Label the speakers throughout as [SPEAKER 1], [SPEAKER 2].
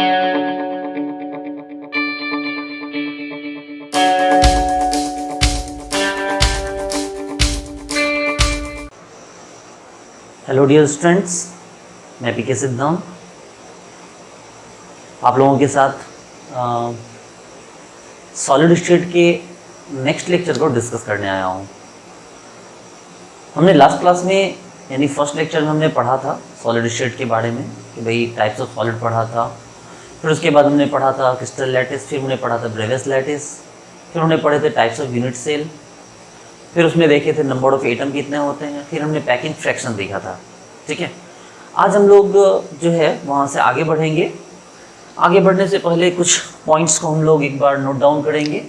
[SPEAKER 1] Hello dear students, मैं पीके सिद्धांत आप लोगों के साथ सॉलिड स्टेट के नेक्स्ट लेक्चर को डिस्कस करने आया हूँ। हमने लास्ट क्लास में यानी फर्स्ट लेक्चर में हमने पढ़ा था सॉलिड स्टेट के बारे में कि भाई टाइप्स ऑफ सॉलिड पढ़ा था। फिर उसके बाद हमने पढ़ा था क्रिस्टल लैटिस, फिर हमने पढ़ा था ब्रेवियस लैटिस, फिर हमने पढ़े थे टाइप्स ऑफ यूनिट सेल, फिर उसमें देखे थे नंबर ऑफ एटम कितने होते हैं, फिर हमने पैकिंग फ्रैक्शन देखा था। ठीक है, आज हम लोग जो है वहाँ से आगे बढ़ेंगे। आगे बढ़ने से पहले कुछ पॉइंट्स को हम लोग एक बार नोट डाउन करेंगे।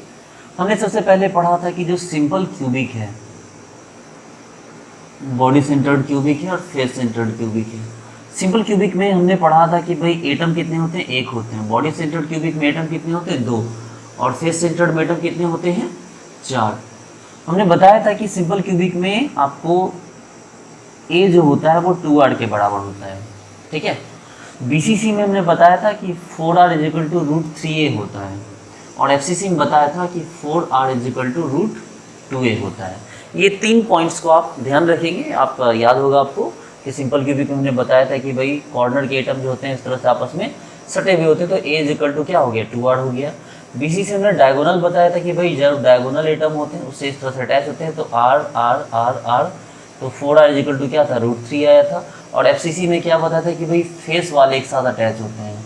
[SPEAKER 1] हमने सबसे पहले पढ़ा था कि जो सिंपल क्यूबिक है, बॉडी सेंटर्ड क्यूबिक है और फेस सेंटर्ड क्यूबिक है। सिंपल क्यूबिक में हमने पढ़ा था कि भाई एटम कितने होते हैं, एक होते हैं। बॉडी सेंटर्ड क्यूबिक में एटम कितने होते हैं, दो। और फेस सेंटर्ड में एटम कितने होते हैं, चार। हमने बताया था कि सिंपल क्यूबिक में आपको ए जो होता है वो 2r के बराबर होता है। ठीक है, बीसीसी में हमने बताया था कि 4r = √3a होता है, और एफसीसी में बताया था कि 4r = √2a होता है। ये 3 पॉइंट्स को आप ध्यान रखेंगे। आप याद होगा आपको कि सिंपल क्यूबिक में हमने बताया था कि भाई कॉर्नर के एटम जो होते हैं इस तरह से आपस में सटे हुए होते हैं, तो a = क्या हो गया, 2r हो गया। बीसीसी में हमने डायगोनल बताया था कि भाई जब डायगोनल एटम होते हैं उससे इस तरह से अटैच होते हैं, तो r, तो 4r = क्या था, √3 आया था। और एफसीसी में क्या बताया था कि भाई फेस वाले एक साथ अटैच होते हैं,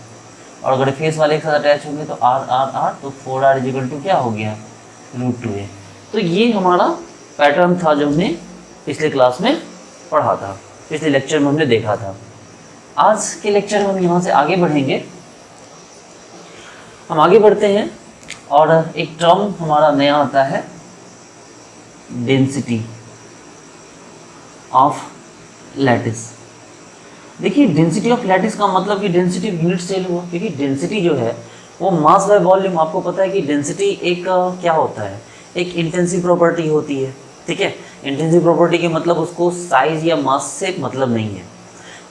[SPEAKER 1] और अगर फेस वाले एक साथ अटैच होंगे तो r, तो 4r = क्या हो गया, √2a। तो ये हमारा पैटर्न था जो हमने पिछले क्लास में पढ़ा था, पिछले लेक्चर में हमने देखा था। आज के लेक्चर में हम यहाँ से आगे बढ़ेंगे। हम आगे बढ़ते हैं और एक टर्म हमारा नया आता है, डेंसिटी ऑफ लैटिस। देखिए, डेंसिटी ऑफ लैटिस का मतलब कि डेंसिटी ऑफ यूनिट सेल हुआ, क्योंकि डेंसिटी जो है वो मास बाय वॉल्यूम। आपको पता है कि डेंसिटी एक क्या होता है, एक इंटेंसिव प्रॉपर्टी होती है। ठीक है, इंटेंसिव प्रॉपर्टी के मतलब उसको साइज या मास से मतलब नहीं है,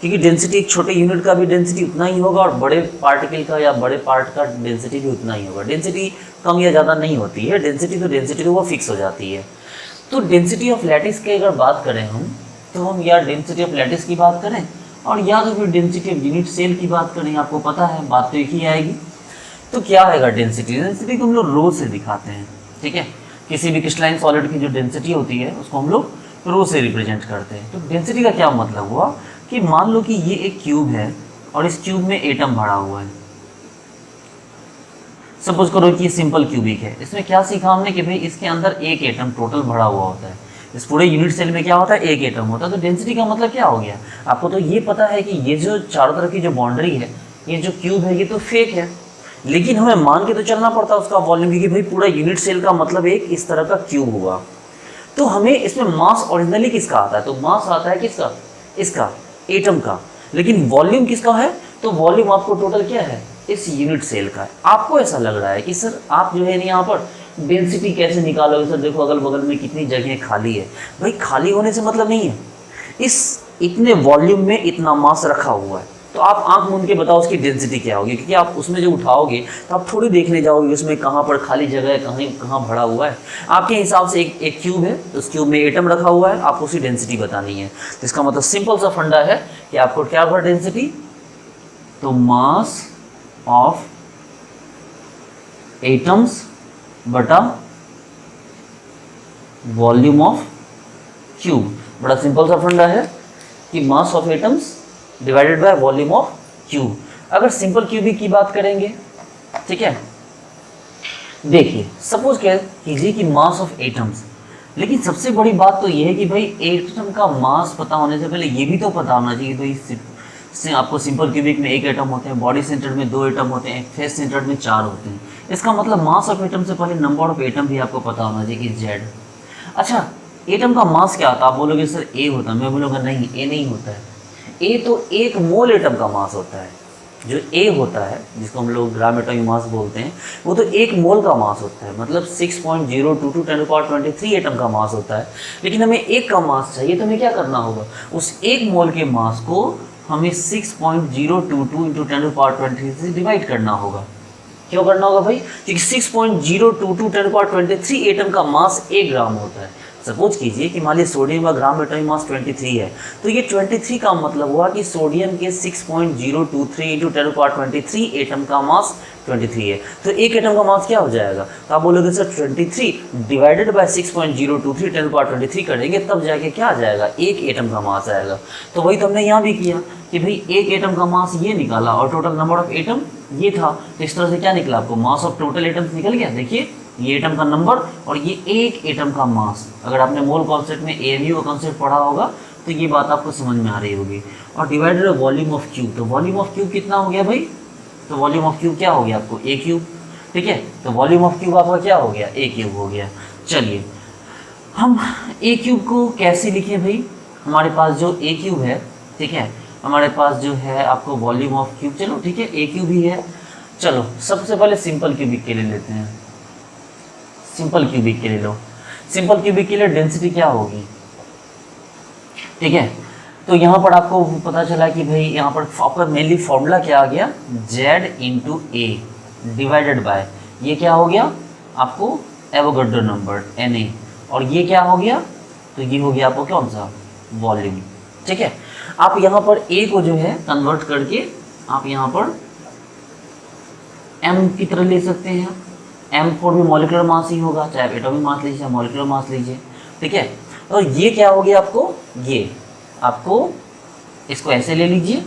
[SPEAKER 1] क्योंकि डेंसिटी एक छोटे यूनिट का भी डेंसिटी उतना ही होगा और बड़े पार्टिकल का या बड़े पार्ट का डेंसिटी भी उतना ही होगा। डेंसिटी कम या ज़्यादा नहीं होती है, डेंसिटी तो वो फिक्स हो जाती है। तो डेंसिटी ऑफ लैटिस की अगर बात करें हम, तो हम या डेंसिटी ऑफ लैटिस की बात करें और या तो फिर डेंसिटी ऑफ यूनिट सेल की बात करें, आपको पता है बात तो एक ही आएगी। तो क्या आएगा डेंसिटी को हम लोग रो से दिखाते हैं। ठीक है, किसी भी क्रिस्टलाइन सॉलिड की जो डेंसिटी होती है उसको हम लोग रो से रिप्रेजेंट करते हैं। तो डेंसिटी का क्या मतलब हुआ कि मान लो कि ये एक क्यूब है और इस क्यूब में एटम भरा हुआ है। सपोज करो कि ये सिंपल क्यूबिक है। इसमें क्या सीखा हमने कि भाई इसके अंदर एक एटम टोटल भरा हुआ होता है। इस पूरे यूनिट सेल में क्या होता है, एक एटम होता है। तो डेंसिटी का मतलब क्या हो गया, आपको तो ये पता है कि ये जो चारों तरफ की जो बाउंड्री है, ये जो क्यूब है, ये तो फेक है, लेकिन हमें मान के तो चलना पड़ता है उसका वॉल्यूम, क्योंकि भाई पूरा यूनिट सेल का मतलब एक इस तरह का क्यूब हुआ। तो हमें इसमें मास ओरिजिनली किसका आता है, तो मास आता है किसका, इसका, एटम का। लेकिन वॉल्यूम किसका है, तो वॉल्यूम आपको टोटल क्या है, इस यूनिट सेल का है। आपको ऐसा लग रहा है कि सर आप जो है यहाँ पर डेंसिटी कैसे निकालोगे, सर देखो अगल बगल में कितनी जगह खाली है। भाई खाली होने से मतलब नहीं है, इस इतने वॉल्यूम में इतना मास रखा हुआ है, तो आप आंख मूंद के बताओ उसकी डेंसिटी क्या होगी, क्योंकि आप उसमें जो उठाओगे तो आप थोड़ी देखने जाओगे उसमें कहाँ पर खाली जगह है, कहाँ भरा हुआ है। आपके हिसाब से एक क्यूब है, उस क्यूब में एटम रखा हुआ है, आपको उसकी डेंसिटी बतानी है। तो इसका मतलब सिंपल सा फंडा है कि आपको क्या होगा डेंसिटी, तो मास ऑफ एटम्स बटा वॉल्यूम ऑफ क्यूब। बड़ा सिंपल सा फंडा है कि mass of atoms divided by volume of cube. अगर सिंपल क्यूबिक की बात करेंगे, ठीक है, देखिए सपोज कीजिए कि मास ऑफ एटम्स, लेकिन सबसे बड़ी बात तो ये है कि भाई एटम का मास पता होने से पहले ये भी तो पता होना चाहिए भाई आपको सिंपल क्यूबिक में एक एटम होते हैं, बॉडी सेंटर्ड में 2 एटम होते हैं, फेस सेंटर्ड में 4 होते हैं। इसका मतलब मास ऑफ एटम से पहले नंबर ऑफ एटम भी आपको पता होना चाहिए कि Z। अच्छा, एटम का मास क्या होता है, आप बोलोगे सर A होता है, मैं बोलूँगा नहीं, A नहीं होता है। A तो 1 मोल एटम का मास होता है। जो A होता है जिसको हम लोग ग्राम एटॉमिक मास बोलते हैं, वो तो 1 मोल का मास होता है, मतलब 6.022 10⁻23 एटम का मास होता है। लेकिन हमें 1 का मास चाहिए, तो हमें क्या करना होगा, उस 1 मोल के मास को हमें 6.022 इंटू 10⁻23 से डिवाइड करना होगा। क्यों करना होगा भाई? क्योंकि 6.022 10⁻23 एटम का मास 1 ग्राम होता है। सपोज कीजिए कि मान लीजिए सोडियम का ग्राम एटॉमिक मास 23 है, तो ये 23 का मतलब हुआ कि सोडियम के 6.023 इंटू 10⁻23 एटम का मास 23 है। तो एक एटम का मास क्या हो जाएगा? तो आप बोलोगे सर 23 डिवाइडेड बाय 6.023 10⁻23 करेंगे तब जाके क्या आ जाएगा? एक एटम का मास आएगा। तो वही तो हमने यहाँ भी किया कि भाई एक एटम का मास ये निकाला और टोटल नंबर ऑफ एटम ये था। तो इस तरह से क्या निकला आपको? मास ऑफ टोटल एटम्स निकल गया। देखिए ये एटम का नंबर और ये एक एटम का मास। अगर आपने मोल कॉन्सेप्ट में AMU का कॉन्सेप्ट पढ़ा होगा तो ये बात आपको समझ में आ रही होगी। और डिवाइडेड वॉल्यूम ऑफ क्यूब, तो वॉल्यूम ऑफ क्यूब कितना हो गया भाई? तो वॉल्यूम ऑफ क्यूब क्या हो गया आपको? A cube. ठीक है, तो वॉल्यूम ऑफ क्यूब आपका क्या हो गया? A क्यूब हो गया। चलिए हम A क्यूब को कैसे लिखें भाई? हमारे पास जो A क्यूब है, ठीक है, हमारे पास जो है आपको वॉल्यूम ऑफ क्यूब, चलो ठीक है A क्यूब ही है। चलो सबसे पहले सिंपल क्यूबिक के लिए लेते हैं। सिंपल क्यूबिक के लिए लो। सिंपल क्यूबिक के लिए डेंसिटी क्या होगी? ठीक है, तो यहाँ पर आपको पता चला कि भाई यहाँ पर आपका मेनली फॉर्मूला क्या आ गया? Z into A divided by ये क्या हो गया आपको? Avogadro number Na। और ये क्या हो गया? तो ये हो गया आपको कौन सा? वॉल्यूम। ठीक है, आप यहाँ पर A को जो है कन्वर्ट करके आप यहाँ पर M की तरह ले सकते हैं। M4 भी मॉलिक्यूलर मास ही होगा, चाहे आप एटॉमिक मास लीजिए या मॉलिक्यूलर मास लीजिए। ठीक है, और ये क्या हो गया आपको? ये आपको इसको ऐसे ले लीजिए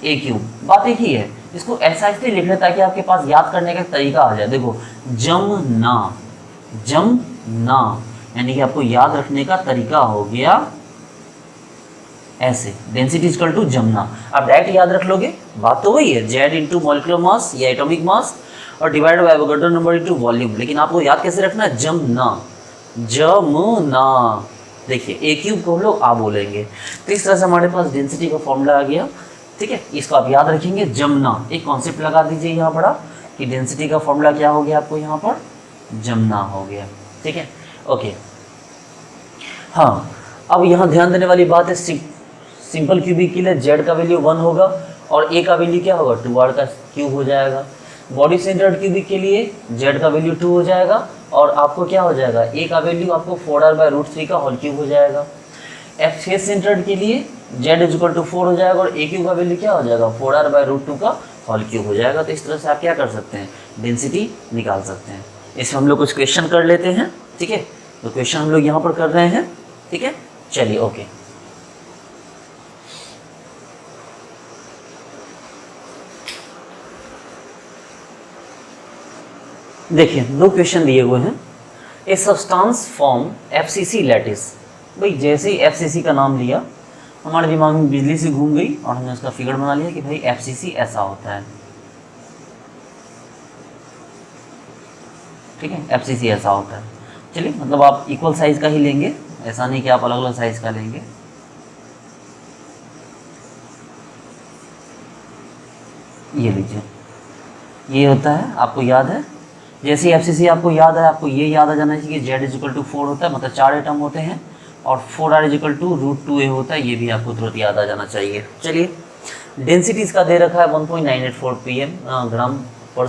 [SPEAKER 1] A क्यूब। बात एक ही है, इसको ऐसा इसलिए लिख रहे ताकि आपके पास याद करने का तरीका आ जाए। देखो जमना, जमना यानी कि आपको याद रखने का तरीका हो गया ऐसे, डेंसिटी इक्वल टू जमना। आप डायरेक्ट याद रख लोगे, बात तो वही है, Z इंटू मॉलिक्यूलर मास या एटॉमिक मास और divide by Avogadro number into volume. लेकिन आपको याद कैसे रखना है? जमना, जमना। देखिए A क्यूब को हम लोग आ बोलेंगे। तो इस तरह से हमारे पास डेंसिटी का फॉर्मूला आ गया। ठीक है, इसको आप याद रखेंगे जमना। एक कॉन्सेप्ट लगा दीजिए यहाँ बड़ा कि डेंसिटी का फॉर्मूला क्या हो गया आपको? यहाँ पर जमना हो गया। ठीक है, ओके। हाँ, अब यहाँ ध्यान देने वाली बात है, सिंपल क्यूबिक के लिए Z का वैल्यू 1 होगा और A का वैल्यू क्या होगा? 2R का क्यूब हो जाएगा। बॉडी सेंटर्ड क्यूबिक के लिए Z का वैल्यू 2 हो जाएगा और आपको क्या हो जाएगा? A का वैल्यू आपको 4R/√3 का होल क्यूब हो जाएगा। फेस सेंटर्ड के लिए Z इक्वल टू 4 हो जाएगा और A क्यूब का वैल्यू क्या हो जाएगा? 4R/√2 का होल क्यूब हो जाएगा। तो इस तरह से आप क्या कर सकते हैं? डेंसिटी निकाल सकते हैं। इसमें हम लोग कुछ क्वेश्चन कर लेते हैं। ठीक है, तो क्वेश्चन हम लोग यहाँ पर कर रहे हैं। ठीक है, चलिए ओके। देखिए दो क्वेश्चन दिए हुए हैं। A substance form FCC lattice. भाई जैसे ही FCC का नाम लिया हमारे दिमाग में बिजली से घूम गई और हमने उसका फिगर बना लिया कि भाई FCC ऐसा होता है। ठीक है, FCC ऐसा होता है। चलिए, मतलब आप इक्वल साइज का ही लेंगे, ऐसा नहीं कि आप अलग अलग साइज का लेंगे। ये लीजिए, ये होता है, आपको याद है। जैसे ही FCC आपको याद है, आपको ये याद आ जाना चाहिए कि Z इक्वल टू 4 होता है, मतलब 4 एटम होते हैं और 4R इक्वल टू √2a होता है। ये भी आपको तुरंत याद आ जाना चाहिए। चलिए, डेंसिटी इसका दे रखा है 1.984 pm ग्राम पर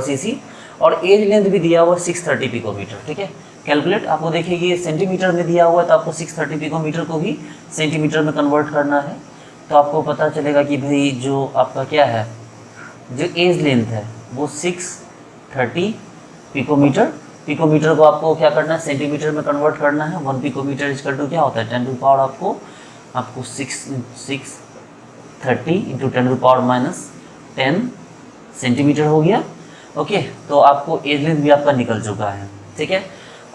[SPEAKER 1] cc और एज लेंथ भी दिया हुआ है 630 पिकोमीटर। ठीक है, कैलकुलेट आपको देखिए ये सेंटीमीटर में दिया हुआ है, तो आपको 630 पिकोमीटर को भी सेंटीमीटर में कन्वर्ट करना है। तो आपको पता चलेगा कि भाई जो आपका क्या है, जो एज लेंथ है वो 630 पिकोमीटर। पिकोमीटर को आपको क्या करना है? सेंटीमीटर में कन्वर्ट करना है। 1 पिकोमीटर इक्वल टू क्या होता है? 10 टू पावर आपको 630 इंटू 10 टू पावर -10 सेंटीमीटर हो गया। ओके, तो आपको एज लेंथ भी आपका निकल चुका है। ठीक है,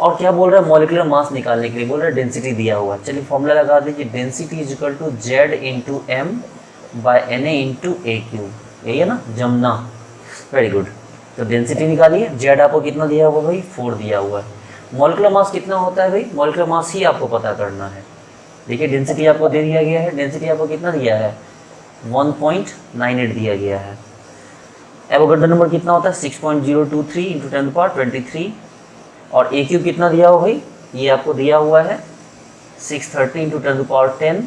[SPEAKER 1] और क्या बोल रहा है? मॉलिक्यूलर मास निकालने के लिए बोल रहा है, डेंसिटी दिया हुआ है। चलिए फॉर्मूला लगा दीजिए, density is equal to Z into M by Na into A cube. यही है ना, जमना। Very good. तो डेंसिटी निकालिए। Z आपको कितना दिया हुआ भाई? 4 दिया हुआ है। मॉलिक्यूलर मास कितना होता है भाई? मॉलिक्यूलर मास ही आपको पता करना है। देखिए डेंसिटी आपको दे दिया गया है। डेंसिटी आपको कितना दिया है? 1.98 दिया गया है। एवोगाड्रो नंबर कितना होता है? 6.023 इंटू 10⁻23 और A क्यूब कितना दिया हुआ भाई? ये आपको दिया हुआ है 630 इंटू 10⁻10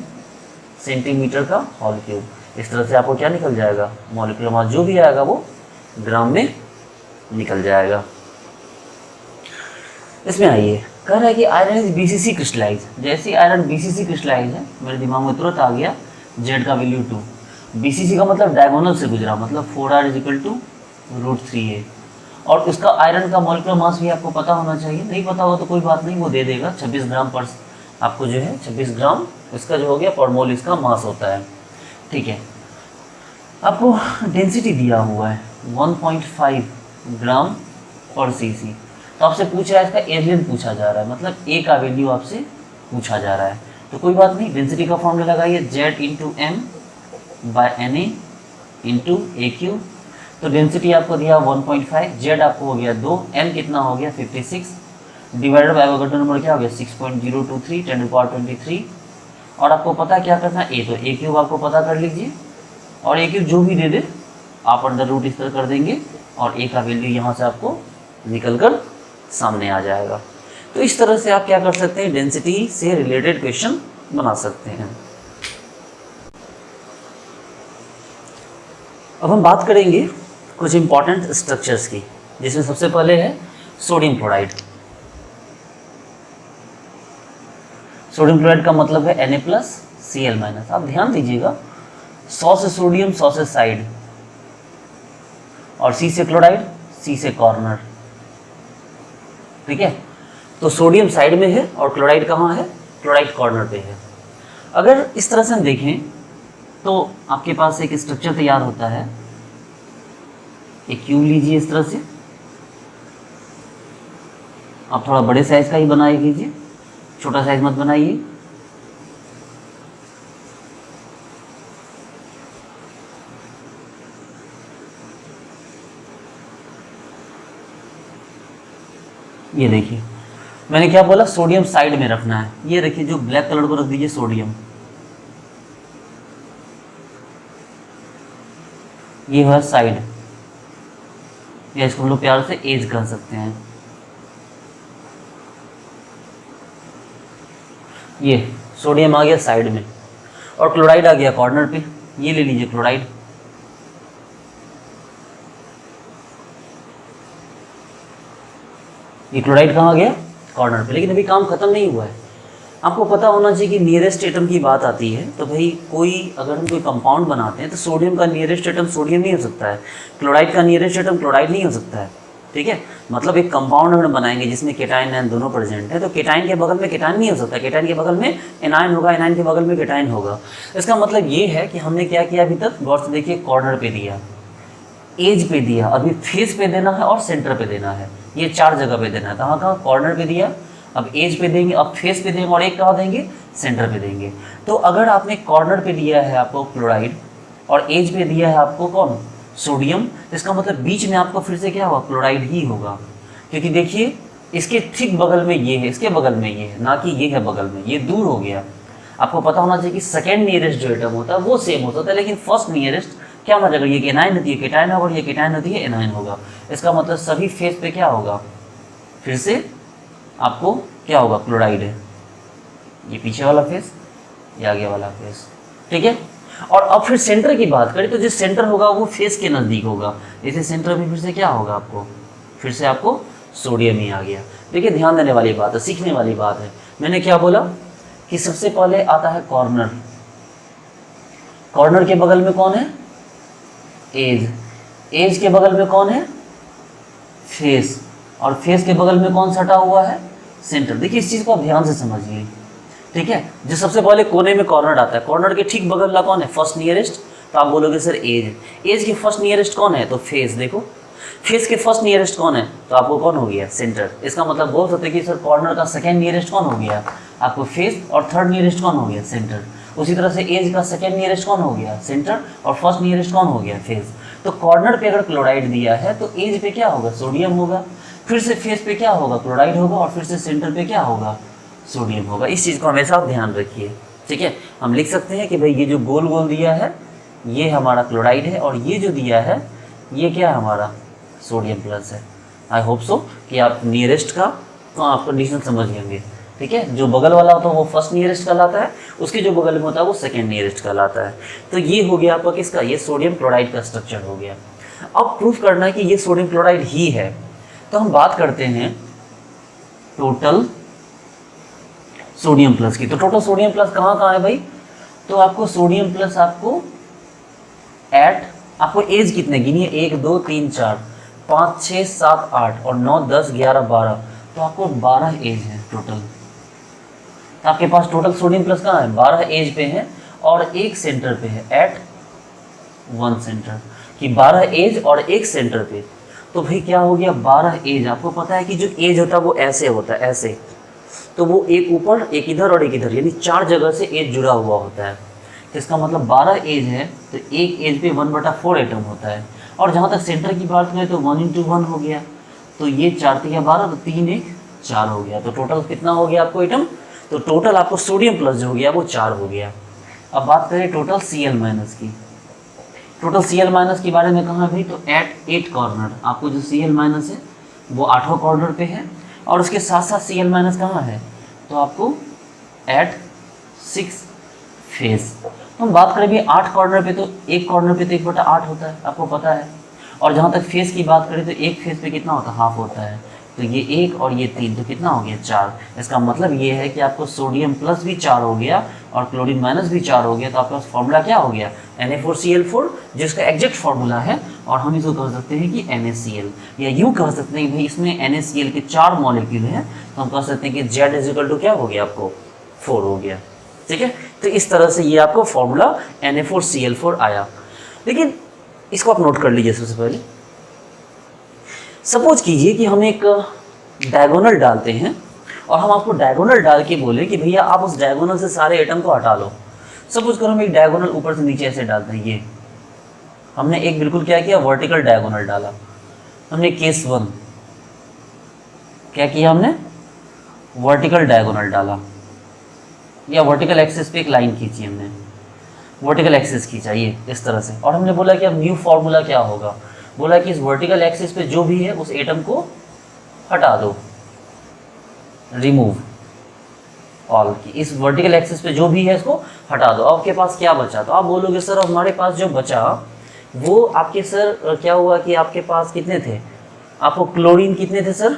[SPEAKER 1] सेंटीमीटर का होल क्यूब। इस तरह से आपको क्या निकल जाएगा, मॉलिक्यूलर मास जो भी आएगा वो ग्राम में निकल जाएगा। इसमें आइए, कह रहा है कि आयरन इज बीसीसी क्रिस्टलाइज। जैसे आयरन बीसीसी क्रिस्टलाइज है, मेरे दिमाग में तुरंत आ गया जेड का वैल्यू 2। बीसीसी का मतलब डायगोनल से गुजरा, मतलब 4r = √3a। और उसका आयरन का मॉलिक्यूलर मास भी आपको पता होना चाहिए, नहीं पता हो तो कोई बात नहीं, वो दे देगा 26 ग्राम पर, आपको जो है 26 ग्राम इसका जो हो गया पर मोल इसका मास होता है। ठीक है, आपको डेंसिटी दिया हुआ है 1.5 ग्राम पर cc। तो आपसे पूछा है, इसका एरियन पूछा जा रहा है, मतलब ए का वैल्यू आपसे पूछा जा रहा है। तो कोई बात नहीं, डेंसिटी का फॉर्मूला लगाइए, Z/m/Na × AQ। तो डेंसिटी आपको दिया 1.5, जेड आपको हो गया 2, एन कितना हो गया 56, डिवाइडेड बाय एवोगाड्रो नंबर क्या हो गया 6.023 10⁻23। और आपको पता क्या करना है, ए, तो ए क्यूब आपको पता कर लीजिए, और ए क्यूब जो भी दे दे आप अंडर रूट इस तरह कर देंगे, और ए का वैल्यू यहाँ से आपको निकल कर सामने आ जाएगा। तो इस तरह से आप क्या कर सकते हैं, डेंसिटी से रिलेटेड क्वेश्चन बना सकते हैं। अब हम बात करेंगे कुछ इंपॉर्टेंट स्ट्रक्चर्स की, जिसमें सबसे पहले है सोडियम क्लोराइड। सोडियम क्लोराइड का मतलब है Na+Cl-। आप ध्यान दीजिएगा, 100 से सोडियम 100 से साइड, और C से क्लोराइड C से कॉर्नर। ठीक है, तो सोडियम साइड में है और क्लोराइड कहाँ है, क्लोराइड कॉर्नर पे है। अगर इस तरह से हम देखें तो आपके पास एक स्ट्रक्चर तैयार होता है, एक क्यूब लीजिए इस तरह से, आप थोड़ा बड़े साइज का ही बनाए कीजिए, छोटा साइज मत बनाइए। ये देखिए, मैंने क्या बोला, सोडियम साइड में रखना है। ये देखिए, जो ब्लैक कलर को रख दीजिए सोडियम, ये है साइड, या इसको हम लोग प्यार से एज कह सकते हैं। ये सोडियम आ गया साइड में, और क्लोराइड आ गया कॉर्नर पे। ये ले लीजिए क्लोराइड, ये क्लोराइड कहाँ गया, कॉर्नर पे। लेकिन अभी काम खत्म नहीं हुआ है, आपको पता होना चाहिए कि नियरेस्ट एटम की बात आती है तो भाई कोई, अगर हम कोई कंपाउंड बनाते हैं तो सोडियम का नियरेस्ट एटम सोडियम नहीं हो सकता है, क्लोराइड का नियरेस्ट एटम क्लोराइड नहीं हो सकता है। ठीक है, मतलब एक कंपाउंड अगर बनाएंगे जिसमें केटाइन एन दोनों प्रेजेंट है, तो केटाइन के बगल में केटाइन नहीं हो सकता, केटाइन के बगल में एनायन होगा, एनायन के बगल में केटाइन होगा। इसका मतलब ये है कि हमने क्या किया अभी तक, गौर से देखिए, कॉर्नर पे दिया, एज पे दिया, अभी फेस पे देना है और सेंटर पे देना है, ये 4 जगह पे देना है। कहाँ कहाँ, कॉर्नर पे दिया, अब एज पे देंगे, अब फेस पे देंगे, और एक कहाँ देंगे, सेंटर पे देंगे। तो अगर आपने कॉर्नर पे दिया है आपको क्लोराइड और एज पे दिया है आपको कौन, सोडियम, तो इसका मतलब बीच में आपको फिर से क्या होगा, क्लोराइड ही होगा। क्योंकि देखिए इसके ठीक बगल में ये है, इसके बगल में ये है, ना कि ये है बगल में, ये दूर हो गया। आपको पता होना चाहिए कि सेकेंड नियरेस्ट जो एटम होता है वो सेम होता है, लेकिन फर्स्ट नियरेस्ट क्या होना चाहिए, ये एनायन होती है केटायन होगा, और ये केटायन होती है एनायन होगा। इसका मतलब सभी फेस पे क्या होगा, फिर से आपको क्या होगा, क्लोराइड है। ये पीछे वाला फेस, ये आगे वाला फेस। ठीक है, और अब फिर सेंटर की बात करें तो जो सेंटर होगा वो फेस के नज़दीक होगा, जैसे सेंटर में फिर से क्या होगा आपको, फिर से आपको सोडियम ही आ गया। देखिए ध्यान देने वाली बात है, सीखने वाली बात है। मैंने क्या बोला कि सबसे पहले आता है कॉर्नर, कॉर्नर के बगल में कौन है, एज, एज के बगल में कौन है, फेस, और फेस के बगल में कौन सटा हुआ है, सेंटर। देखिए इस चीज़ को आप ध्यान से समझिए। ठीक है, जो सबसे पहले कोने में कॉर्नर आता है, कॉर्नर के ठीक बगल वाला कौन है, फर्स्ट नियरेस्ट, तो आप बोलोगे सर एज, एज के फर्स्ट नियरेस्ट कौन है, तो फेस। देखो फेस के फर्स्ट नियरेस्ट कौन है, तो आपको कौन हो गया, सेंटर। इसका मतलब बोल सकते कि सर कॉर्नर का सेकेंड नियरेस्ट कौन हो गया, आपको फेस, और थर्ड नियरेस्ट कौन हो गया, सेंटर। उसी तरह से एज का सेकेंड नियरेस्ट कौन हो गया, सेंटर, और फर्स्ट नियरेस्ट कौन हो गया, फेस। तो कॉर्नर पे अगर क्लोराइड दिया है तो एज पे क्या होगा, सोडियम होगा, फिर से फेस पे क्या होगा, क्लोराइड होगा, और फिर से सेंटर पे क्या होगा, सोडियम होगा। इस चीज़ को हमेशा आप ध्यान रखिए। ठीक है, हम लिख सकते हैं कि भाई ये जो गोल गोल दिया है ये हमारा क्लोराइड है, और ये जो दिया है ये क्या है, हमारा सोडियम प्लस है। आई होप सो कि आप नियरेस्ट का तो आप कंडीशन समझ लेंगे। ठीक है, जो बगल वाला होता है वो फर्स्ट नियरेस्ट कहलाता है, उसके जो बगल में होता है वो सेकेंड नियरेस्ट कहलाता है। तो ये हो गया आपका किसका, ये सोडियम क्लोराइड का स्ट्रक्चर हो गया। अब प्रूफ करना है कि ये सोडियम क्लोराइड ही है, तो हम बात करते हैं टोटल सोडियम प्लस की। तो टोटल सोडियम प्लस कहाँ कहाँ है भाई, तो आपको सोडियम प्लस आपको एट, आपको एज कितने गिनिए, 1 2 3 4 5 6 7 8 और 9 10 11 12, तो आपको 12 एज है टोटल। तो आपके पास टोटल सोडियम प्लस कहाँ है, 12 एज पे है और एक सेंटर पे है, एट 1 सेंटर, कि 12 एज और एक सेंटर पे। तो भाई क्या हो गया, 12 एज। आपको पता है कि जो एज होता है वो ऐसे होता है, ऐसे, तो वो एक ऊपर एक इधर और एक इधर, यानी 4 जगह से एज जुड़ा हुआ होता है। तो इसका मतलब 12 एज है तो एक एज पे 1/4 एटम होता है। और जहाँ तक सेंटर की बात करें तो 1 × 1 हो गया, तो ये 4 × 12 तो 3 1 4 हो गया। तो टोटल कितना हो गया आपको एटम, तो टोटल आपको सोडियम प्लस जो हो गया वो 4 हो गया। अब बात करें टोटल Cl- की। टोटल Cl- के बारे में कहाँ है भाई, तो एट 8 कॉर्नर, आपको जो Cl- है वो 8वां कॉर्नर पे है, और उसके साथ साथ Cl- कहाँ है, तो आपको एट 6 फेस। तो हम बात करें भी 8 कॉर्नर पे, तो एक कॉर्नर पे तो 1/8 होता है, आपको पता है। और जहाँ तक फेस की बात करें तो एक फेस पे कितना होता है, हाफ होता है। तो ये 1 और ये 3, तो कितना हो गया, 4। इसका मतलब ये है कि आपको सोडियम प्लस भी 4 हो गया और क्लोरीन माइनस भी 4 हो गया। तो आपके पास फॉर्मूला क्या हो गया, Na4Cl4, जिसका एग्जैक्ट फॉर्मूला है, और हम इसको कह सकते हैं कि NaCl, या यूँ कह सकते हैं भाई इसमें NaCl के 4 मॉलिक्यूल हैं, तो हम कह सकते हैं कि Z = क्या हो गया, आपको 4 हो गया। ठीक है, तो इस तरह से ये आपको फॉर्मूला Na4Cl4 आया। लेकिन इसको आप नोट कर लीजिए। सबसे पहले सपोज कीजिए कि हम एक डायगोनल डालते हैं, और हम आपको डायगोनल डाल के बोले कि भैया आप उस डायगोनल से सारे एटम को हटा लो। सपोज करो हम एक डायगोनल ऊपर से नीचे ऐसे डालते हैं, ये हमने एक बिल्कुल क्या किया, वर्टिकल डायगोनल डाला। हमने केस 1 क्या किया, हमने वर्टिकल डायगोनल डाला, या वर्टिकल एक्सिस पे एक लाइन खींची, हमने वर्टिकल एक्सिस खींचा ये इस तरह से, और हमने बोला कि अब न्यू फॉर्मूला क्या होगा, बोला कि इस वर्टिकल एक्सिस पे जो भी है उस एटम को हटा दो, रिमूव ऑल, की इस वर्टिकल एक्सिस पे जो भी है इसको हटा दो। आपके पास क्या बचा, तो आप बोलोगे सर हमारे पास जो बचा वो आपके सर क्या हुआ कि आपके पास कितने थे, आपको क्लोरीन कितने थे सर,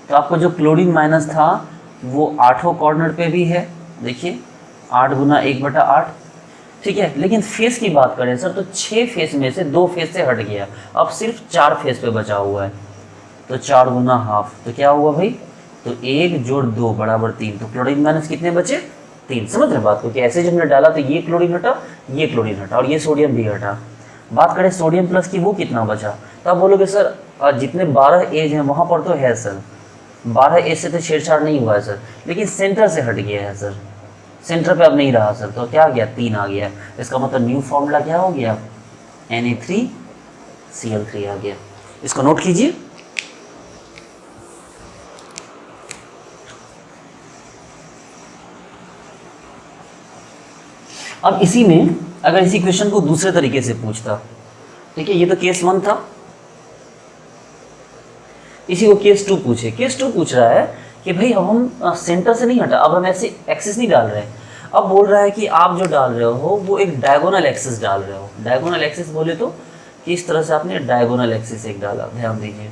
[SPEAKER 1] तो आपको जो क्लोरीन माइनस था वो 8वां कॉर्नर पे भी है, देखिए 8 × 1/8, ठीक है। लेकिन फेस की बात करें सर तो 6 फेस में से 2 फेस से हट गया, अब सिर्फ 4 फेस पे बचा हुआ है, तो 4 × हाफ, तो क्या हुआ भाई, तो 1 + 2 = 3, तो क्लोरीन माइनस कितने बचे, 3। समझ रहे बात को, कि ऐसे जब हमने डाला तो ये क्लोरीन हटा, ये क्लोरीन हटा, और ये सोडियम भी हटा। बात करें सोडियम प्लस की, वो कितना बचा, तो आप बोलोगे सर जितने 12 एज हैं वहाँ पर तो है सर, 12 एज से तो छेड़छाड़ नहीं हुआ है सर, लेकिन सेंटर से हट गया है सर, सेंटर पे अब नहीं रहा सर, तो क्या आ गया, 3 आ गया। इसका मतलब न्यू फॉर्मूला क्या हो गया, Na3Cl3 आ गया। इसको नोट कीजिए। अब इसी में अगर इसी क्वेश्चन को दूसरे तरीके से पूछता, ठीक है, ये तो केस 1 था, इसी को केस 2 पूछे। केस 2 पूछ रहा है कि भाई अब हम सेंटर से नहीं हटा, अब हम ऐसे एक्सिस नहीं डाल रहे हैं, अब बोल रहा है कि आप जो डाल रहे हो वो एक डायगोनल एक्सिस डाल रहे हो। डायगोनल एक्सिस बोले तो कि इस तरह से आपने डायगोनल एक्सिस एक डाला, ध्यान दीजिए।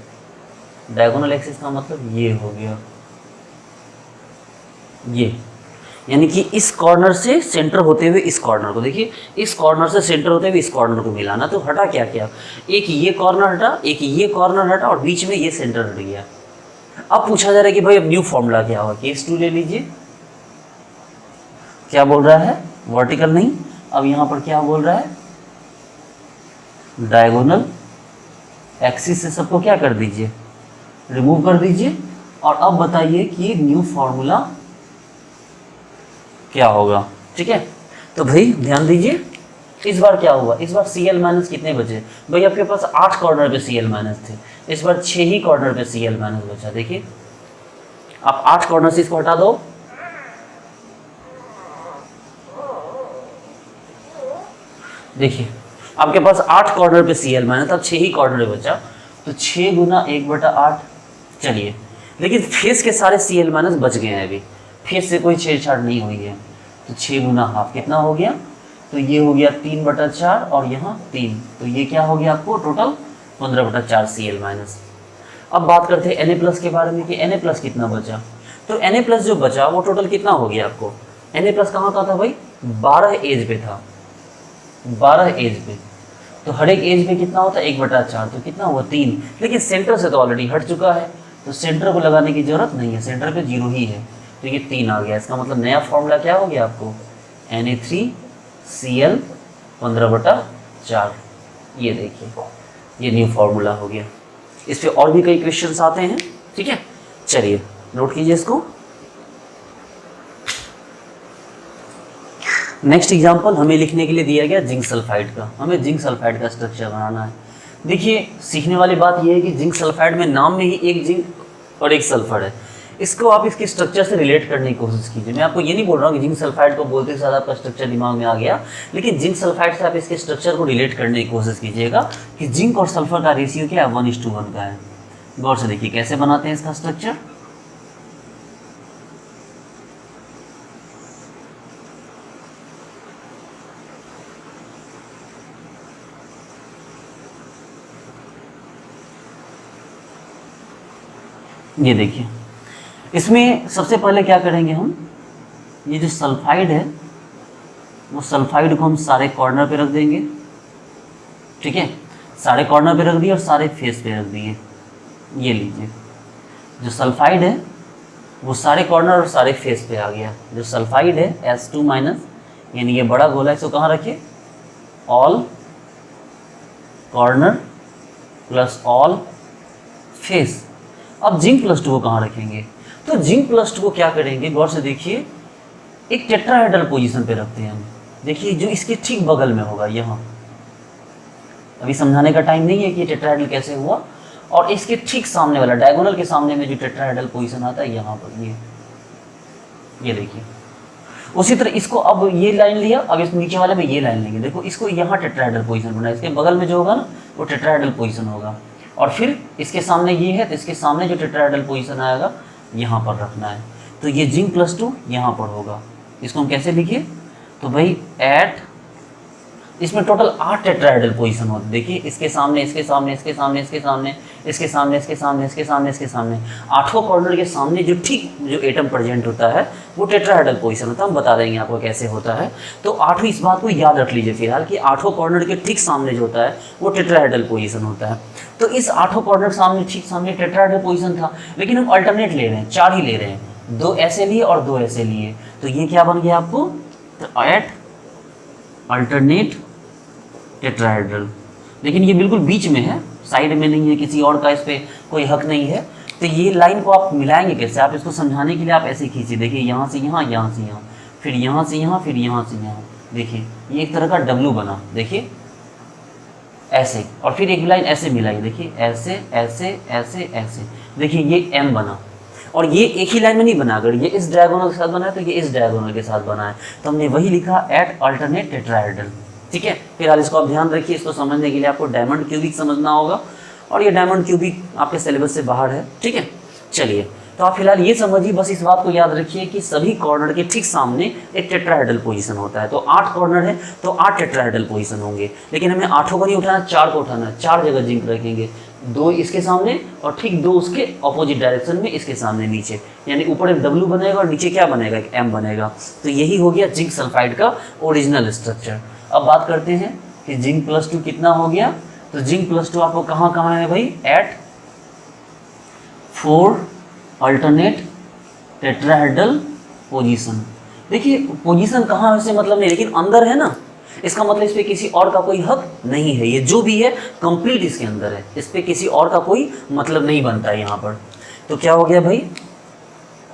[SPEAKER 1] डायगोनल एक्सिस का मतलब ये हो गया, ये यानी कि इस कॉर्नर से सेंटर होते हुए इस कॉर्नर को, देखिए इस कॉर्नर से सेंटर होते हुए इस कॉर्नर को मिलाना, तो हटा क्या क्या, एक ये कॉर्नर हटा, एक ये कॉर्नर हटा, और बीच में ये सेंटर हट गया। अब पूछा जा रहा है कि भाई अब न्यू फॉर्मूला क्या होगा, केस 2 ले लीजिए। क्या बोल रहा है, वर्टिकल नहीं, अब यहाँ पर क्या बोल रहा है, डायगोनल एक्सिस से सबको क्या कर दीजिए, रिमूव कर दीजिए। और अब बताइए कि न्यू फॉर्मूला क्या होगा, ठीक है। तो भाई ध्यान दीजिए, इस बार क्या हुआ, इस बार Cl- कितने बचे भाई, आपके पास 8 कॉर्नर पे Cl- थे, इस बार 6 ही कॉर्नर पे Cl- बचा। देखिए आप 8 कॉर्नर से इसको हटा दो, देखिए आपके पास 8 कॉर्नर पे Cl- अब 6 ही कॉर्नर बचा, तो 6 × 1/8, चलिए लेकिन फेस के सारे Cl माइनस बच गए हैं, अभी फेस से कोई छेड़छाड़ नहीं हुई है। तो 6 गुना हाफ कितना हो गया, तो ये हो गया 3/4 और यहाँ 3, तो ये क्या हो गया आपको टोटल 15/4 Cl माइनस। अब बात करते हैं Na+ के बारे में कि Na+ कितना बचा। तो Na+ जो बचा वो टोटल कितना हो गया आपको, Na+ कहाँ का था भाई, 12 एज पे था, 12 एज पे। तो हर एक एज पे कितना होता है 1/4, तो कितना हुआ 3, लेकिन सेंटर से तो ऑलरेडी हट चुका है, तो सेंटर को लगाने की जरूरत नहीं है, सेंटर पे 0 ही है, तो ये 3 आ गया। इसका मतलब नया फॉर्मूला क्या हो गया आपको, Na3Cl 15/4, ये देखिए ये न्यू फॉर्मूला हो गया। इस पे और भी कई क्वेश्चंस आते हैं, ठीक है, चलिए नोट कीजिए इसको। नेक्स्ट एग्जांपल हमें लिखने के लिए दिया गया जिंक सल्फाइड का, हमें जिंक सल्फाइड का स्ट्रक्चर बनाना है। देखिए सीखने वाली बात यह है कि जिंक सल्फाइड में नाम में ही एक जिंक और एक सल्फर है, इसको आप इसके स्ट्रक्चर से रिलेट करने की कोशिश कीजिए। मैं आपको ये नहीं बोल रहा हूँ कि जिंक सल्फाइड को बोलते साथ आपका स्ट्रक्चर दिमाग में आ गया, लेकिन जिंक सल्फाइड से आप इसके स्ट्रक्चर को रिलेट करने की कोशिश कीजिएगा कि जिंक और सल्फर का रेशियो क्या है, 1:1 का है। गौर से देखिए कैसे बनाते हैं इसका स्ट्रक्चर। ये देखिए इसमें सबसे पहले क्या करेंगे हम, ये जो सल्फाइड है वो सल्फाइड को हम सारे कॉर्नर पे रख देंगे, ठीक है, सारे कॉर्नर पे रख दिए और सारे फेस पे रख दिए। ये लीजिए जो सल्फाइड है वो सारे कॉर्नर और सारे फेस पे आ गया। जो सल्फाइड है S2- यानी ये बड़ा गोला, इसको कहाँ रखिए, all corner plus all face. अब जिंक +2 को कहाँ रखेंगे, तो जिंक +2 को क्या करेंगे, गौर से देखिए, एक टेट्राहेड्रल पोजीशन पे रखते हैं हम। देखिए जो इसके ठीक बगल में होगा यहाँ, अभी समझाने का टाइम नहीं है कि टेट्राहेड्रल कैसे हुआ, और इसके ठीक सामने वाला डायगोनल के सामने में जो टेट्राहेड्रल पोजीशन आता है यहाँ पर, ये देखिए। उसी तरह इसको, अब ये लाइन लिया, अब इस नीचे वाले में ये लाइन लेंगे, देखो इसको यहाँ टेट्राहेड्रल पोजीशन बना, इसके बगल में जो होगा ना वो टेट्राहेड्रल पोजीशन होगा, और फिर इसके सामने ये है तो इसके सामने जो टेट्राहेड्रल पोजीशन आएगा यहाँ पर रखना है। तो ये जिंक +2 यहाँ पर होगा। इसको हम कैसे लिखिए, तो भाई एट, इसमें टोटल 8 टेट्राहेड्रल पोजीशन होते हैं। देखिए इसके सामने, इसके सामने, इसके सामने, इसके सामने, इसके सामने, इसके सामने, इसके सामने, इसके सामने, 8 कॉर्नर के सामने जो ठीक जो एटम प्रेजेंट होता है वो टेट्राहेड्रल पोजीशन होता है। हम बता देंगे आपको कैसे होता है। तो 8 इस बात को याद रख लीजिए फिलहाल कि 8 कॉर्नर के ठीक सामने जो होता है वो टेट्राहेड्रल पोजीशन होता है। तो इस 8 कॉर्नर सामने ठीक सामने टेट्राहेड्रल पोजीशन था, लेकिन हम अल्टरनेट ले रहे हैं, 4 ही ले रहे हैं, 2 ऐसे लिए और 2 ऐसे लिए। तो ये क्या बन गया आपको, तो एट अल्टरनेट टेट्राहेड्रल, लेकिन ये बिल्कुल बीच में है, साइड में नहीं है, किसी और का इस पर कोई हक नहीं है। तो ये लाइन को आप मिलाएंगे कैसे, आप इसको समझाने के लिए आप ऐसे खींचिए। देखिए यहाँ से यहाँ, यहाँ से यहाँ, फिर यहाँ से यहाँ, फिर यहाँ से यहाँ। देखिए ये एक तरह का W बना, देखिए ऐसे, और फिर एक लाइन ऐसे मिलाई, देखिए ऐसे ऐसे ऐसे ऐसे। देखिए ये M बना, और ये एक ही लाइन में नहीं बना, अगर ये इस डायगोनल के साथ बना है तो ये इस डायगोनल के साथ बना है, तो हमने वही लिखा एट अल्टरनेट टेट्राहेड्रल, ठीक है। फिलहाल इसको आप ध्यान रखिए, इसको समझने के लिए आपको डायमंड क्यूबिक समझना होगा, और ये डायमंड क्यूबिक आपके सिलेबस से बाहर है, ठीक है। चलिए तो आप फिलहाल ये समझिए, बस इस बात को याद रखिए कि सभी कॉर्नर के ठीक सामने एक टेट्राहेड्रल पोजीशन होता है। तो 8 कॉर्नर है तो 8 टेट्राहेड्रल पोजीशन होंगे, लेकिन हमें 8 को नहीं उठाना, 4 को उठाना है। 4 जगह जिंक रखेंगे, 2 इसके सामने और ठीक 2 उसके ऑपोजिट डायरेक्शन में इसके सामने नीचे, यानी ऊपर एक W बनेगा और नीचे क्या बनेगा, एक M बनेगा। तो यही हो गया जिंक सल्फाइड का ओरिजिनल स्ट्रक्चर। अब बात करते हैं कि जिंक +2 कितना हो गया। तो जिंक +2 आपको कहाँ कहाँ है भाई, एट 4 अल्टरनेट टेट्राहेड्रल पोजीशन। देखिए पोजीशन कहाँ है वैसे मतलब नहीं, लेकिन अंदर है ना, इसका मतलब इस पे किसी और का कोई हक नहीं है। ये जो भी है कंप्लीट इसके अंदर है, इस पे किसी और का कोई मतलब नहीं बनता है यहाँ पर। तो क्या हो गया भाई,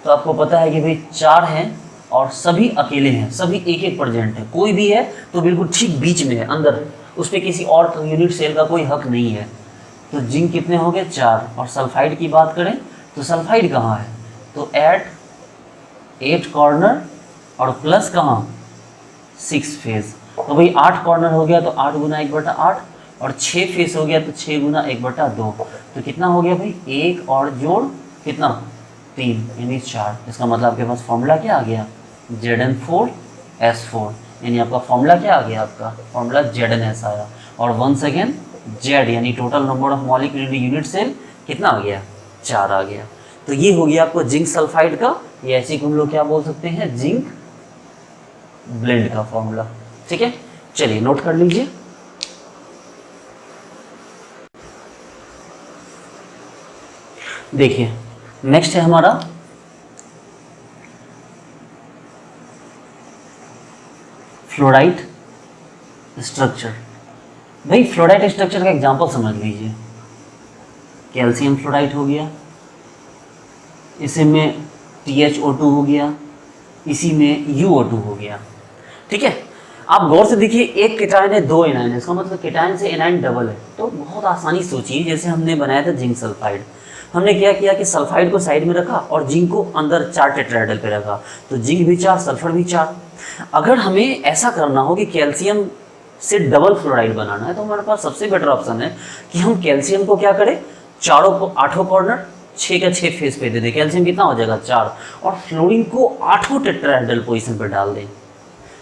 [SPEAKER 1] तो आपको पता है कि भाई 4 हैं और सभी अकेले हैं, सभी एक एक प्रेजेंट है, कोई भी है तो बिल्कुल ठीक बीच में है अंदर, उस पर किसी और यूनिट सेल का कोई हक नहीं है। तो जिंक कितने हो गए, 4। और सल्फाइड की बात करें तो सल्फाइड कहाँ है, तो एट 8 कॉर्नर और प्लस कहाँ 6 फेस। तो भाई 8 कॉर्नर हो गया तो 8 गुना 1/8, और 6 फेस हो गया तो 6 गुना 1/2। तो कितना हो गया भाई, 1 और जोड़ कितना 3 यानी 4। इसका मतलब आपके पास फॉर्मूला क्या आ गया Zn4S4, यानी आपका फॉर्मूला क्या आ गया, आपका फॉर्मूला Zns आया। और वंस अगेन Z यानी total number of molecule in unit cell कितना आ गया 4 आ गया। तो ये हो गया आपको जिंक सल्फाइड का, ये ऐसे को हम लोग क्या बोल सकते हैं जिंक ब्लेंड का फॉर्मूला। ठीक है, चलिए नोट कर लीजिए। देखिए नेक्स्ट है हमारा फ्लोराइड स्ट्रक्चर। भाई फ्लोराइड स्ट्रक्चर का एग्जांपल समझ लीजिए, कैल्शियम फ्लोराइड हो गया, इसी में THO2 हो गया, इसी में UO2 हो गया। ठीक है, आप गौर से देखिए एक केटायन है 2 एनायन है, इसका मतलब केटायन से एनायन डबल है। तो बहुत आसानी सोचिए, जैसे हमने बनाया था जिंक सल्फाइड, हमने क्या किया कि सल्फाइड को साइड में रखा और जिंक को अंदर 4 टेट्राहेड्रल पे रखा, तो जिंक भी 4 सल्फर भी 4। अगर हमें ऐसा करना हो कि कैल्शियम से डबल फ्लोराइड बनाना है, तो हमारे पास सबसे बेटर ऑप्शन है कि हम कैल्शियम को क्या करें, 8 कॉर्नर 6 का 6 फेस पे दे दें, कैल्शियम कितना हो जाएगा 4, और फ्लोरीन को 8 टेट्राहेड्रल पोजीशन पर डाल दें।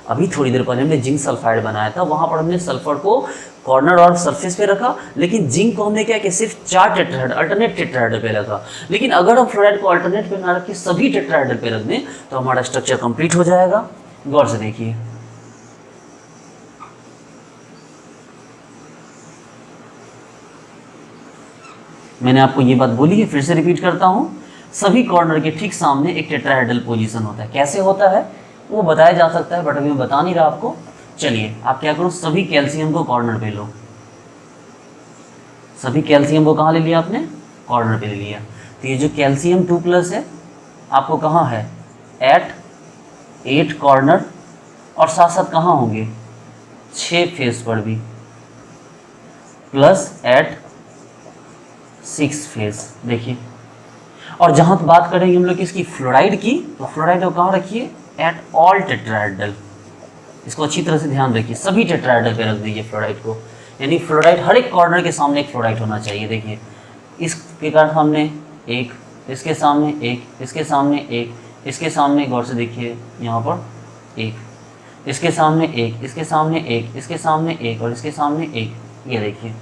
[SPEAKER 1] अभी थोड़ी देर पहले हमने जिंक सल्फाइड बनाया था, वहां पर हमने सल्फर को कॉर्नर और सरफेस पे रखा, लेकिन जिंक को हमने क्या कि सिर्फ 4 टेट्राहेड्रल अल्टरनेट टेट्राहेड्रल पे रखा। लेकिन अगर हम फ्लोराइड को अल्टरनेट पे ना रख के सभी टेट्राहेड्रल पे रख दें तो हमारा स्ट्रक्चर कंप्लीट हो जाएगा। गौर से देखिए, मैंने आपको ये बात बोली है, फिर से रिपीट करता हूं, सभी कॉर्नर के ठीक सामने एक टेट्राहेड्रल पोजीशन होता है। कैसे होता है वो बताया जा सकता है, बट अभी मैं बता नहीं रहा आपको। चलिए आप क्या करो, सभी कैल्शियम को कॉर्नर पे लो, सभी कैल्शियम को कहाँ ले लिया आपने, कॉर्नर पे ले लिया। तो ये जो कैल्शियम 2+ है आपको कहाँ है, एट 8 कॉर्नर, और साथ साथ कहाँ होंगे 6 फेस पर भी, प्लस एट 6 फेस। देखिए, और जहाँ बात करेंगे हम लोग इसकी फ्लोराइड की, तो फ्लोराइड को कहाँ रखिए, एट ऑल टेट्राहेड्रल। इसको अच्छी तरह से ध्यान रखिए, सभी टेट्राहेड्रल पे रख दीजिए फ्लोराइड को, यानी फ्लोराइड हर एक कॉर्नर के सामने एक फ्लोराइड होना चाहिए। देखिए इसके कारण सामने एक, इसके सामने एक, इसके सामने एक, इसके सामने गौर से देखिए यहाँ पर एक, इसके सामने एक, इसके सामने एक, इसके सामने एक, और इसके सामने एक। ये देखिए,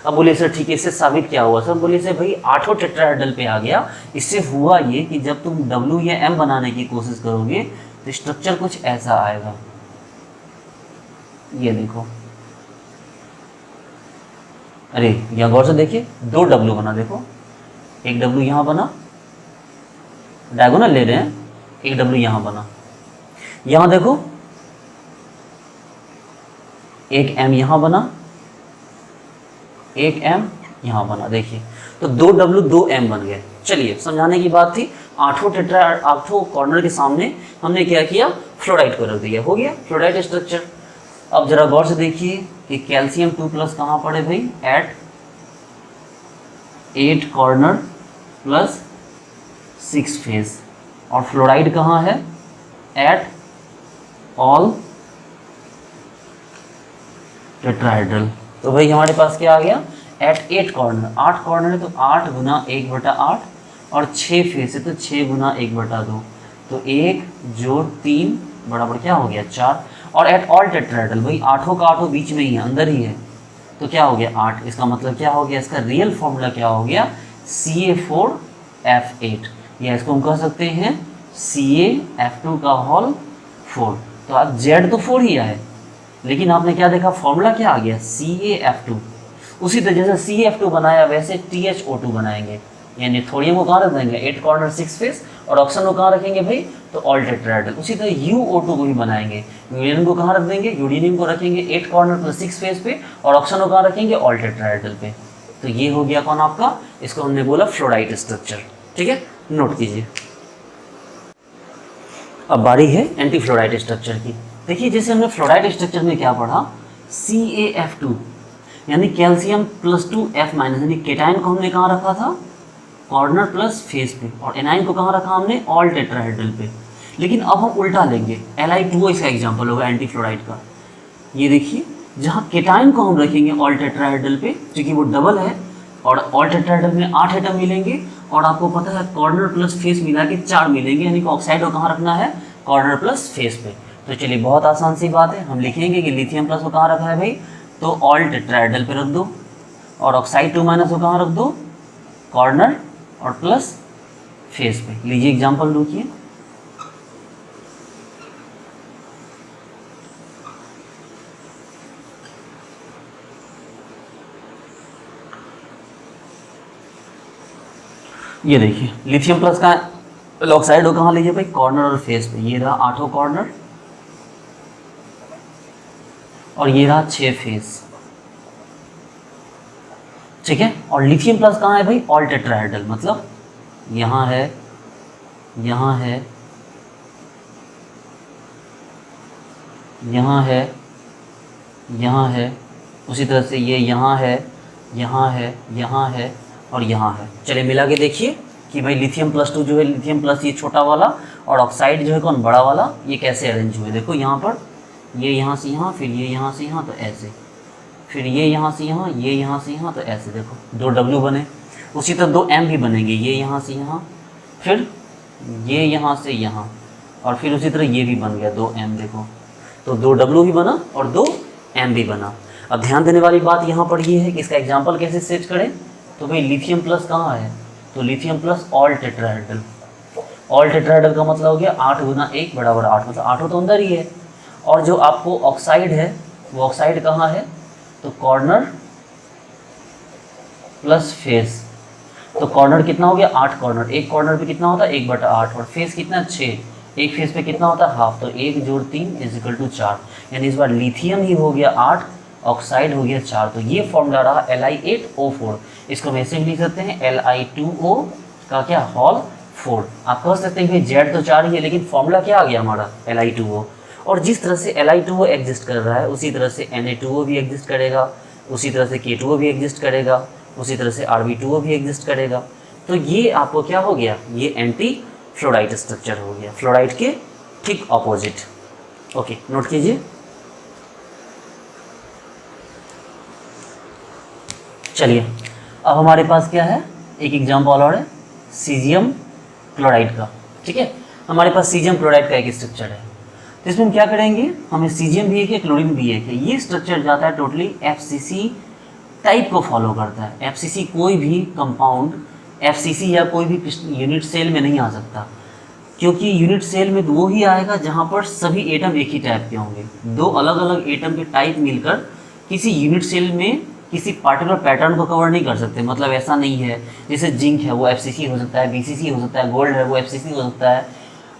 [SPEAKER 1] अब बोलिए सर ठीक है, इससे साबित क्या हुआ सर? बोलिए सर भाई 8 टेट्राहेड्रल पे आ गया। इससे हुआ ये कि जब तुम W या M बनाने की कोशिश करोगे तो स्ट्रक्चर कुछ ऐसा आएगा। ये देखो, अरे यहाँ गौर से देखिए 2 W बना, देखो एक W यहाँ बना, डायगोनल ले रहे हैं, एक W यहाँ बना, यहाँ देखो एक M यहाँ बना, एक M यहाँ बना। देखिए तो 2 W 2 M बन गए। चलिए समझाने की बात थी, 8 कॉर्नर के सामने हमने क्या किया, फ्लोराइड को रख दिया, हो गया फ्लोराइड स्ट्रक्चर। अब जरा गौर से देखिए कि कैल्शियम 2+ कहाँ पड़े भाई, एट 8 कॉर्नर प्लस 6 फेस, और फ्लोराइड कहाँ है, एट ऑल टेट्राहेड्रल। तो भाई हमारे पास क्या आ गया, एट 8 कॉर्नर, 8 कॉर्नर है तो 8 गुना 1/8, और 6 फेस है तो 6 गुना 1/2, तो 1 जोड़ 3 बराबर क्या हो गया 4, और एट ऑल टेट्राहेड्रल, भाई 8 का 8 बीच में ही है, अंदर ही है, तो क्या हो गया 8। इसका मतलब क्या हो गया, इसका रियल फॉर्मूला क्या हो गया, CA4F8, या इसको हम कह सकते हैं CaF2 का होल 4। तो अब Z तो 4 ही आए, लेकिन आपने क्या देखा, फॉर्मूला क्या आ गया CaF2। उसी तरह जैसे CaF2 बनाया वैसे THO2 बनाएंगे, यानी थोड़ियों को कहाँ रख देंगे, 8 कॉर्नर 6 फेस, और ऑक्सीजन को कहाँ रखेंगे भाई, तो ऑल टेट्राहेड्रल। उसी तरह UO2 को भी बनाएंगे, यूरेनियम को कहाँ रख देंगे, यूरेनियम को रखेंगे 8 कॉर्नर प्लस 6 फेस पे, और ऑक्सीजन को कहाँ रखेंगे, ऑल टेट्राहेड्रल पे। तो ये हो गया कौन आपका, इसको हमने बोला फ्लोराइड स्ट्रक्चर। ठीक है, नोट कीजिए। अब बारी है एंटी फ्लोराइड स्ट्रक्चर की। देखिए जैसे हमने फ्लोराइड स्ट्रक्चर में क्या पढ़ा, CaF2 यानी कैल्शियम +2 F-, यानी केटायन को हमने कहाँ रखा था, कॉर्नर प्लस फेस पे, और एनाइन को कहाँ रखा हमने, ऑल टेट्राहेड्रल पे। लेकिन अब हम उल्टा लेंगे, Li2O इसका एग्जाम्पल होगा एंटी फ्लोराइड का। ये देखिए जहाँ केटायन को हम रखेंगे ऑल टेट्राहेड्रल पे, क्योंकि वो डबल है, और ऑल टेट्राहेड्रल में 8 एटम मिलेंगे, और आपको पता है कॉर्नर प्लस फेस मिला के 4 मिलेंगे, यानी कि ऑक्साइड को कहाँ रखना है, कॉर्नर प्लस फेस पे। तो चलिए बहुत आसान सी बात है, हम लिखेंगे कि लिथियम प्लस को कहाँ रखा है भाई, तो ऑल टेट्राहेड्रल पे रख दो, और ऑक्साइड 2 माइनस को कहाँ रख दो, कॉर्नर और प्लस फेस पे। लीजिए एग्जाम्पल लिखिए, ये देखिए लिथियम प्लस का ऑक्साइड हो कहाँ लीजिए भाई, कॉर्नर और फेस पे। ये रहा 8 कॉर्नर और ये रहा 6 फेस, ठीक है। और लिथियम प्लस कहाँ है भाई, ऑल टेट्राहेड्रल, मतलब यहाँ है, यहाँ है, यहाँ है, यहाँ है, उसी तरह से ये यहाँ है, यहाँ है, यहाँ है और यहाँ है। चलिए मिला के देखिए कि भाई लिथियम प्लस 2 जो है, लिथियम प्लस ये छोटा वाला और ऑक्साइड जो है कौन, बड़ा वाला, ये कैसे अरेंज हुए। देखो यहाँ पर ये यहाँ से यहाँ, फिर ये यहाँ से यहाँ, तो ऐसे, फिर ये यहाँ से यहाँ, ये यहाँ से यहाँ, तो ऐसे देखो 2 W बने। उसी तरह 2 M भी बनेंगे, ये यहाँ से यहाँ, फिर ये यहाँ से यहाँ, और फिर उसी तरह ये भी बन गया 2 M। देखो तो 2 W भी बना और 2 M भी बना। अब ध्यान देने वाली बात यहाँ पर ये है कि इसका एग्जाम्पल कैसे सेट करें, तो भाई लिथियम प्लस कहाँ है, तो lithium plus all tetrahedral. All tetrahedral का मतलब हो गया 8 गुना 1 बराबर 8, मतलब 8 तो अंदर ही है। और जो आपको ऑक्साइड है वो ऑक्साइड कहाँ है, तो कॉर्नर प्लस फेस। तो कॉर्नर कितना हो गया, 8 कॉर्नर, एक कॉर्नर पे कितना होता है 1/8, और फेस कितना 6, एक फेस पे कितना होता है हाफ, तो 1 जोड़ 3 = 4। यानी इस बार लिथियम ही हो गया 8, ऑक्साइड हो गया 4। तो ये फॉर्मूला रहा Li8O4। इसको हम ऐसे भी लिख सकते हैं Li2O का क्या, होल 4। आप कह सकते हैं कि Z तो 4 ही है, लेकिन फॉर्मूला क्या आ गया हमारा, Li2O। और जिस तरह से Li2O एग्जिस्ट कर रहा है उसी तरह से Na2O भी एग्जिस्ट करेगा, उसी तरह से K2O भी एग्जिस्ट करेगा, उसी तरह से Rb2O भी एग्जिस्ट करेगा। तो ये आपको क्या हो गया, ये एंटी फ्लोराइड स्ट्रक्चर हो गया, फ्लोराइड के ठीक ऑपोजिट। ओके, नोट कीजिए। चलिए अब हमारे पास क्या है, एक एग्जाम्पल और है सीजियम क्लोराइड का, ठीक है। हमारे पास सीजियम क्लोराइड का एक स्ट्रक्चर है, तो इसमें हम क्या करेंगे, हमें सीजियम भी एक है, क्लोरीन भी एक है। ये स्ट्रक्चर जाता है टोटली FCC टाइप को फॉलो करता है। FCC कोई भी कंपाउंड FCC या कोई भी यूनिट सेल में नहीं आ सकता, क्योंकि यूनिट सेल में वो ही आएगा जहाँ पर सभी एटम एक ही टाइप के होंगे। 2 अलग अलग एटम के टाइप मिलकर किसी यूनिट सेल में किसी पार्टिकुलर पैटर्न को कवर नहीं कर सकते। मतलब ऐसा नहीं है जैसे जिंक है वो FCC हो सकता है, BCC हो सकता है, गोल्ड है वो FCC हो सकता है,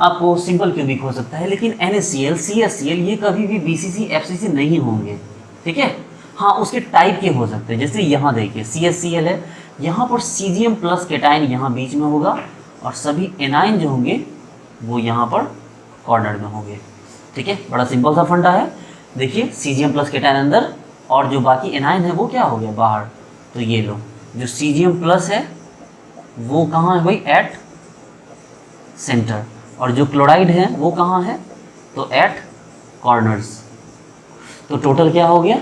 [SPEAKER 1] आपको सिंपल क्यूबिक हो सकता है, लेकिन NaCl, CaCl ये कभी भी BCC FCC नहीं होंगे, ठीक है। हाँ, उसके टाइप के हो सकते हैं, जैसे यहाँ देखिए CaCl है, यहाँ पर सीजियम प्लस केटाइन यहाँ बीच में होगा, और सभी एनाइन जो होंगे वो यहाँ पर कॉर्नर में होंगे, ठीक है। बड़ा सिंपल सा फंडा है। देखिए सीजियम प्लस केटाइन अंदर और जो बाकी एनाइन है वो क्या हो गया, बाहर। तो ये लो, जो सीजियम प्लस है वो कहाँ है भाई, एट सेंटर, और जो क्लोराइड है वो कहाँ है, तो एट कॉर्नर्स। तो टोटल क्या हो गया,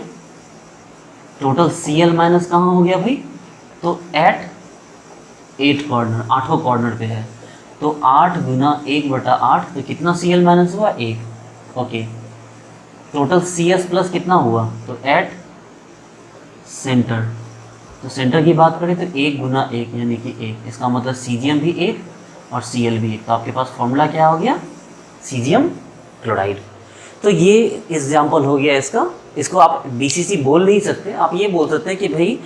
[SPEAKER 1] टोटल Cl माइनस कहाँ हो गया भाई, तो एट 8 कॉर्नर, 8 कॉर्नर पे है। तो 8 गुना 1/8, तो कितना Cl माइनस हुआ, 1। ओके, टोटल Cs प्लस कितना हुआ, तो एट सेंटर। तो सेंटर की बात करें तो 1 गुना 1 यानी कि 1, इसका मतलब सीजियम भी 1 और Cl भी 1। तो आपके पास फॉर्मूला क्या हो गया, सीजियम क्लोराइड। तो ये एग्जाम्पल हो गया इसका। इसको आप BCC बोल नहीं सकते, आप ये बोल सकते हैं कि भाई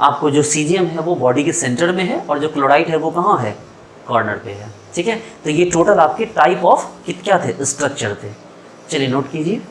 [SPEAKER 1] आपको जो सीजियम है वो बॉडी के सेंटर में है और जो क्लोराइड है वो कहाँ है, कॉर्नर पे है, ठीक है। तो ये टोटल आपके टाइप ऑफ क्या थे, स्ट्रक्चर थे। चलिए नोट कीजिए।